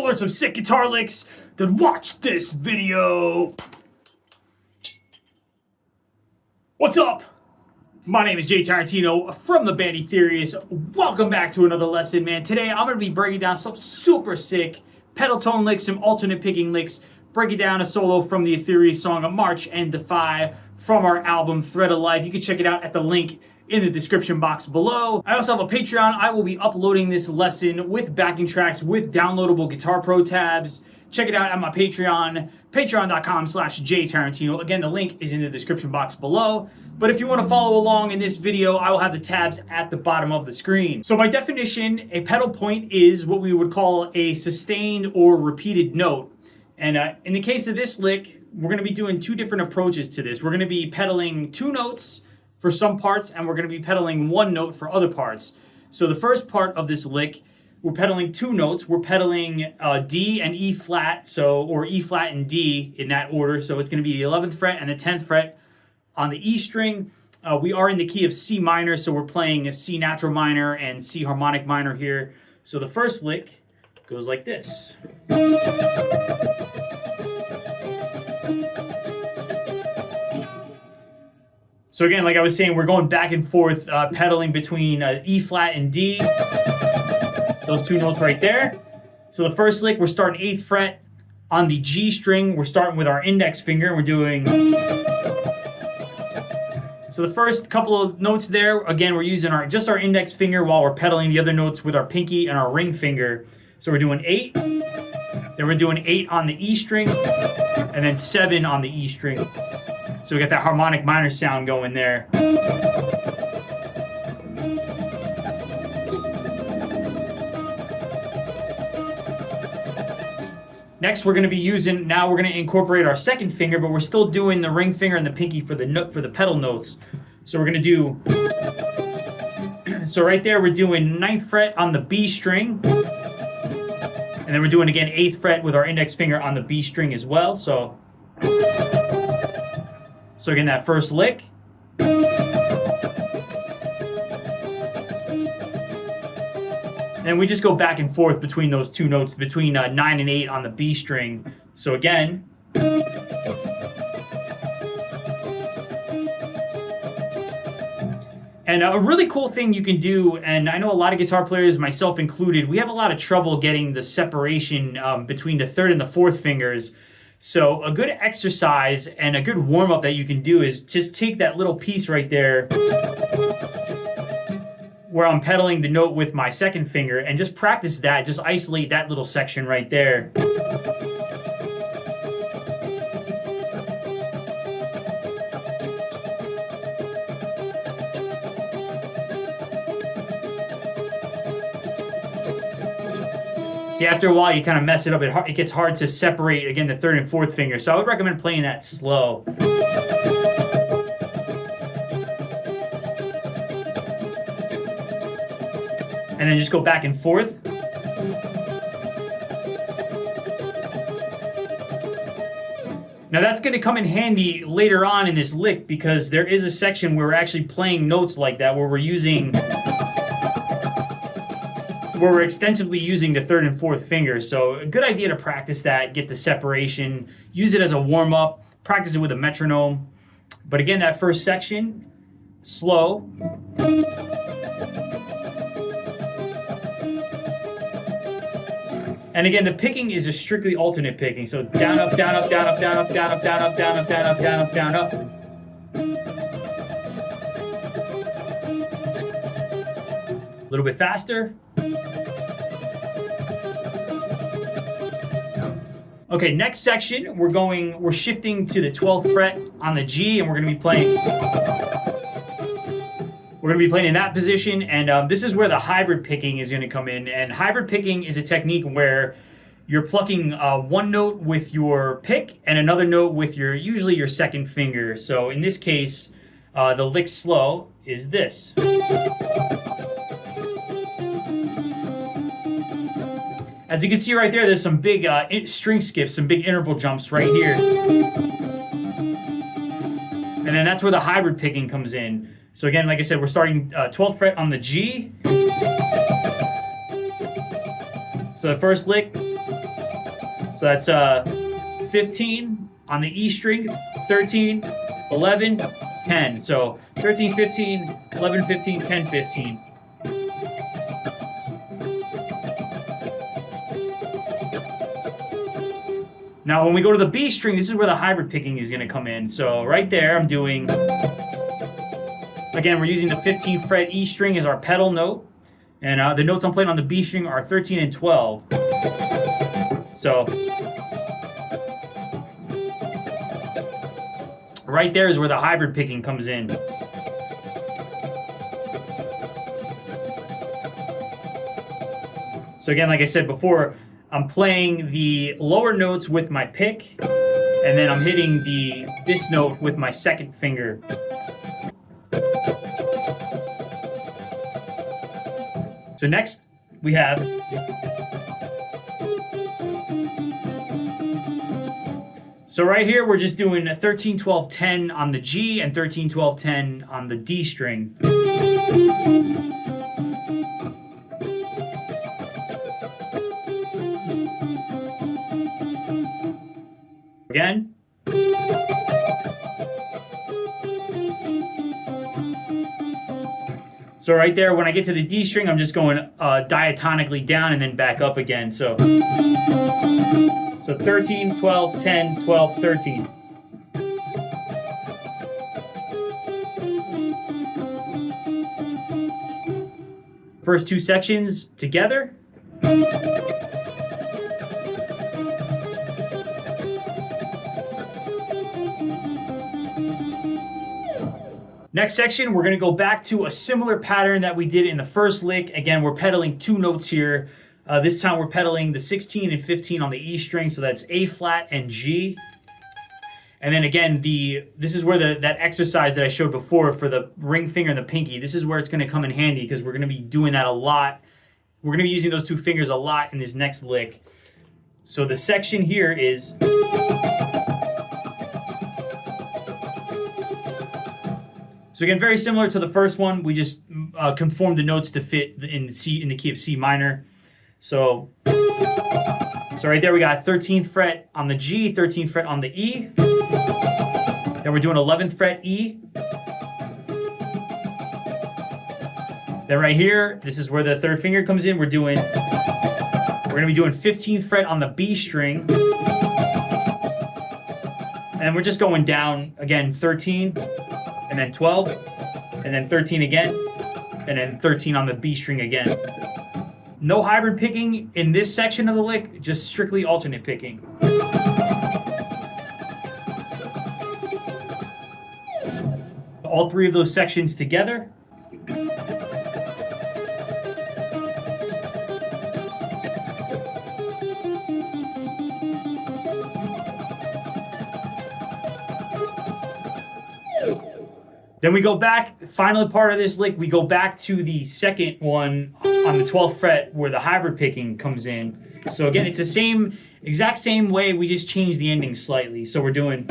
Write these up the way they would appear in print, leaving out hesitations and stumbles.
learn some sick guitar licks? Then watch this video. What's up? My name is Jay Tarantino from the band Etherius. Welcome back to another lesson, man. Today I'm going to be breaking down some super sick pedal tone licks, some alternate picking licks, breaking down a solo from the Etherius song March and Defy from our album Thread of Life. You can check it out at the link in the description box below. I also have a Patreon. I will be uploading this lesson with backing tracks with downloadable Guitar Pro tabs. Check it out at my Patreon, patreon.com/jtarantino. Again, the link is in the description box below. But if you want to follow along in this video, I will have the tabs at the bottom of the screen. So by definition, a pedal point is what we would call a sustained or repeated note. And in the case of this lick, we're going to be doing two different approaches to this. We're going to be pedaling two notes for some parts, and we're going to be pedaling one note for other parts. So the first part of this lick, we're pedaling two notes. We're pedaling D and E flat, or E flat and D in that order. So it's going to be the 11th fret and the 10th fret on the E string. We are in the key of C minor, so we're playing a C natural minor and C harmonic minor here. So the first lick goes like this. So again, like I was saying, we're going back and forth, pedaling between E flat and D. Those two notes right there. So the first lick, we're starting 8th fret on the G string. We're starting with our index finger, and we're doing. So the first couple of notes there, again, we're using just our index finger while we're pedaling the other notes with our pinky and our ring finger. So we're doing 8, then we're doing 8 on the E string, and then 7 on the E string. So we got that harmonic minor sound going there. Next, we're going to be using, now we're going to incorporate our second finger, but we're still doing the ring finger and the pinky for the pedal notes. So we're going to do, so right there we're doing 9th fret on the B string. And then we're doing again 8th fret with our index finger on the B string as well. So again, that first lick. And we just go back and forth between those two notes, between 9 and 8 on the B string. So again. And a really cool thing you can do, and I know a lot of guitar players, myself included, we have a lot of trouble getting the separation between the 3rd and the 4th fingers. So a good exercise and a good warm-up that you can do is just take that little piece right there where I'm pedaling the note with my second finger and just practice that. Just isolate that little section right there. See, after a while, you kind of mess it up. It gets hard to separate, again, the 3rd and 4th finger. So I would recommend playing that slow. And then just go back and forth. Now that's going to come in handy later on in this lick, because there is a section where we're actually playing notes like that, where we're extensively using the 3rd and 4th fingers. So a good idea to practice that, get the separation, use it as a warm-up, practice it with a metronome. But again, that first section, slow. And again, the picking is just strictly alternate picking. So down, up, down, up, down, up, down, up, down, up, down, up, down, up, down, up, down, up, down, up. A little bit faster. Okay, next section, we're shifting to the 12th fret on the G, and we're going to be playing in that position, and this is where the hybrid picking is going to come in. And hybrid picking is a technique where you're plucking one note with your pick and another note with usually your second finger. So in this case, the lick slow is this. As you can see right there, there's some big string skips, some big interval jumps right here. And then that's where the hybrid picking comes in. So again, like I said, we're starting 12th fret on the G. So the first lick, So that's 15 on the E string, 13, 11, 10. So 13, 15, 11, 15, 10, 15. Now, when we go to the B string, this is where the hybrid picking is going to come in. So right there, I'm doing, again, we're using the 15th fret E string as our pedal note. And the notes I'm playing on the B string are 13 and 12. So right there is where the hybrid picking comes in. So again, like I said before, I'm playing the lower notes with my pick, and then I'm hitting this note with my second finger. So next we have so right here we're just doing a 13, 12, 10 on the G and 13, 12, 10 on the D string. Again. So right there, when I get to the D string, I'm just going diatonically down and then back up again. So 13, 12, 10, 12, 13. First two sections together. Next section, we're going to go back to a similar pattern that we did in the first lick. Again, we're pedaling two notes here. This time we're pedaling the 16 and 15 on the E string, so that's A flat and G. And then again, this is where that exercise that I showed before for the ring finger and the pinky, this is where it's going to come in handy because we're going to be doing that a lot. We're going to be using those two fingers a lot in this next lick. So the section here is... So again, very similar to the first one, we just conformed the notes to fit in the key of C minor. So right there we got 13th fret on the G, 13th fret on the E. Then we're doing 11th fret E. Then right here, this is where the third finger comes in. We're going to be doing 15th fret on the B string. And we're just going down again, 13. And then 12, and then 13 again, and then 13 on the B string again. No hybrid picking in this section of the lick, just strictly alternate picking. All three of those sections together. Then we go back, final part of this lick, we go back to the second one on the 12th fret where the hybrid picking comes in. So again, it's the exact same way, we just changed the ending slightly. So we're doing...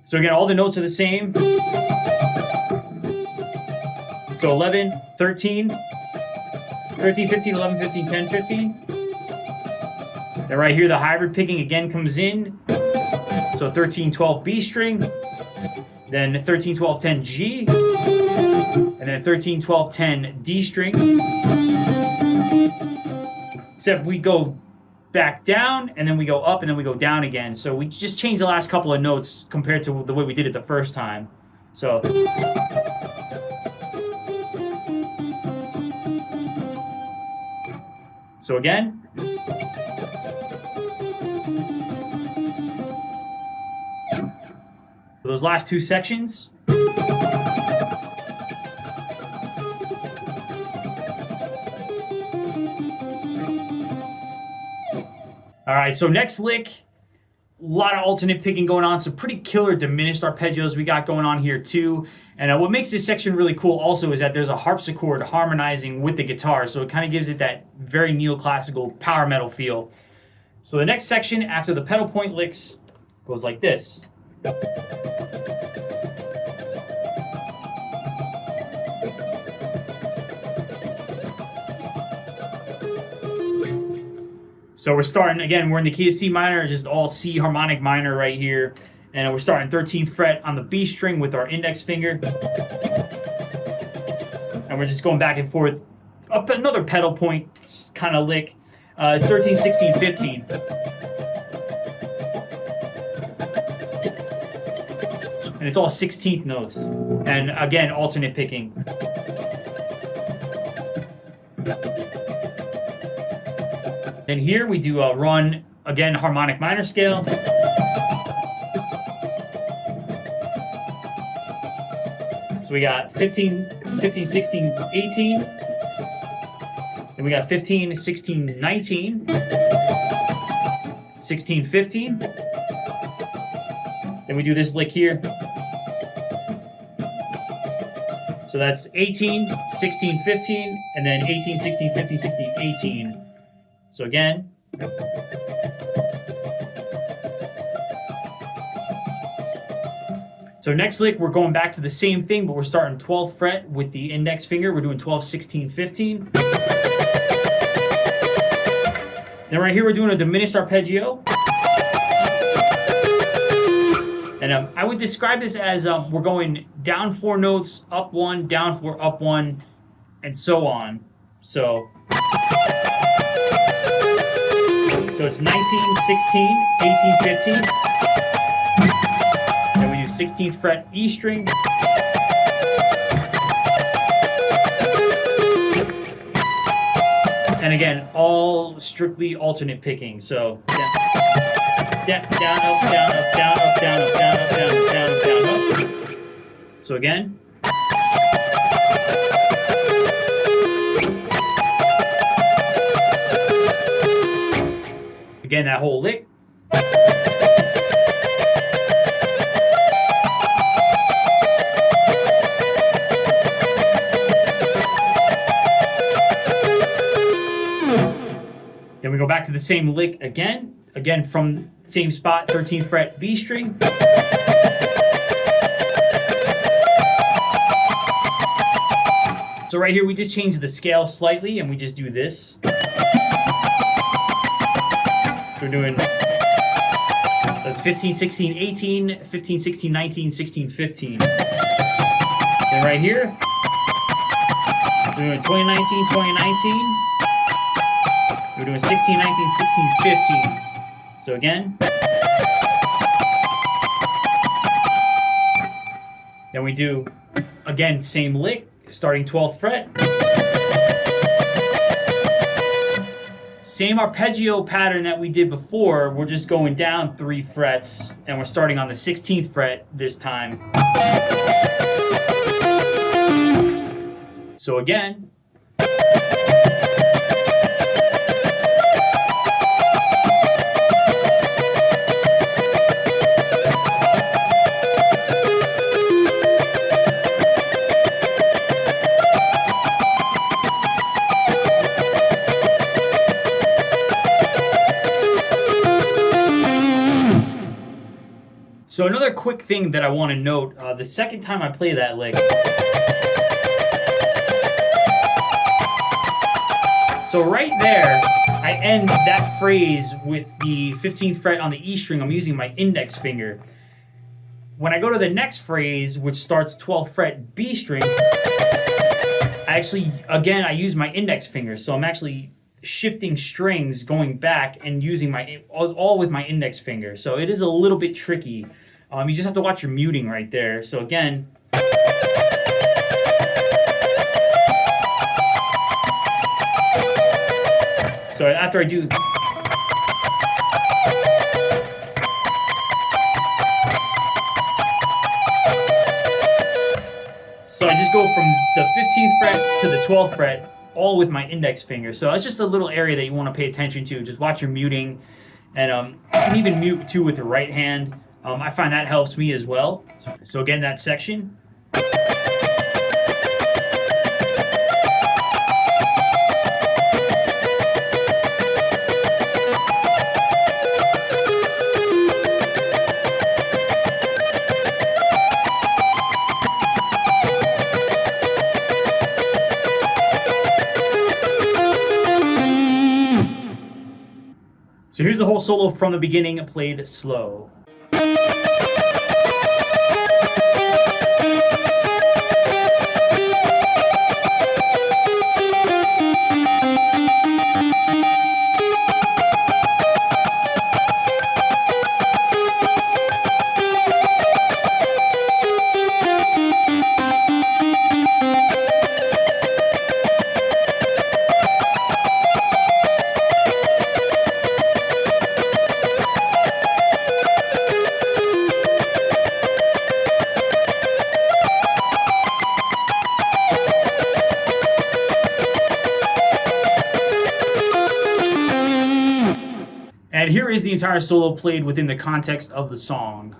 So again, all the notes are the same. So 11, 13, 13, 15, 11, 15, 10, 15. Then right here, the hybrid picking again comes in. So 13, 12 B string, then 13, 12, 10 G, and then 13, 12, 10 D string. Except we go back down, and then we go up, and then we go down again. So we just changed the last couple of notes compared to the way we did it the first time. So... So again... Those last two sections. All right, so next lick, a lot of alternate picking going on, some pretty killer diminished arpeggios we got going on here too. And what makes this section really cool also is that there's a harpsichord harmonizing with the guitar, so it kind of gives it that very neoclassical power metal feel. So the next section after the pedal point licks goes like this. So we're starting, again, we're in the key of C minor, just all C harmonic minor right here. And we're starting 13th fret on the B string with our index finger. And we're just going back and forth. Up another pedal point kind of lick. 13, 16, 15. And it's all 16th notes. And again, alternate picking. Then here we do a run, again, harmonic minor scale. So we got 15, 15, 16, 18. Then we got 15, 16, 19. 16, 15. Then we do this lick here. So that's 18, 16, 15, and then 18, 16, 15, 16, 18. So again. So next lick, we're going back to the same thing, but we're starting 12th fret with the index finger. We're doing 12, 16, 15. Then right here, we're doing a diminished arpeggio. And I would describe this as we're going down 4 notes, up 1, down 4, up 1, and so on. So it's 19, 16, 18, 15. Then we do 16th fret E string. And again, all strictly alternate picking. So down, up, down, up, down, up, down, up, down, up, down, up, down, up, down, up, down, up. So again. Again, that whole lick. Then we go back to the same lick again. Again, from same spot, 13th fret B string. So right here, we just change the scale slightly and we just do this. So we're doing, that's 15, 16, 18, 15, 16, 19, 16, 15. Then right here, we're doing 2019, 2019. We're doing 16, 19, 16, 15. So again. Then we do, again, same lick, starting 12th fret. Same arpeggio pattern that we did before, we're just going down 3 frets, and we're starting on the 16th fret this time. So again. So another quick thing that I want to note, the second time I play that lick. So right there, I end that phrase with the 15th fret on the E string. I'm using my index finger. When I go to the next phrase, which starts 12th fret B string, I use my index finger. So I'm actually shifting strings, going back and using all with my index finger. So it is a little bit tricky. You just have to watch your muting right there. So again. So after I do. So I just go from the 15th fret to the 12th fret, all with my index finger. So it's just a little area that you want to pay attention to. Just watch your muting. And you can even mute too with the right hand. I find that helps me as well. So again, that section. So here's the whole solo from the beginning, played slow. And here is the entire solo played within the context of the song.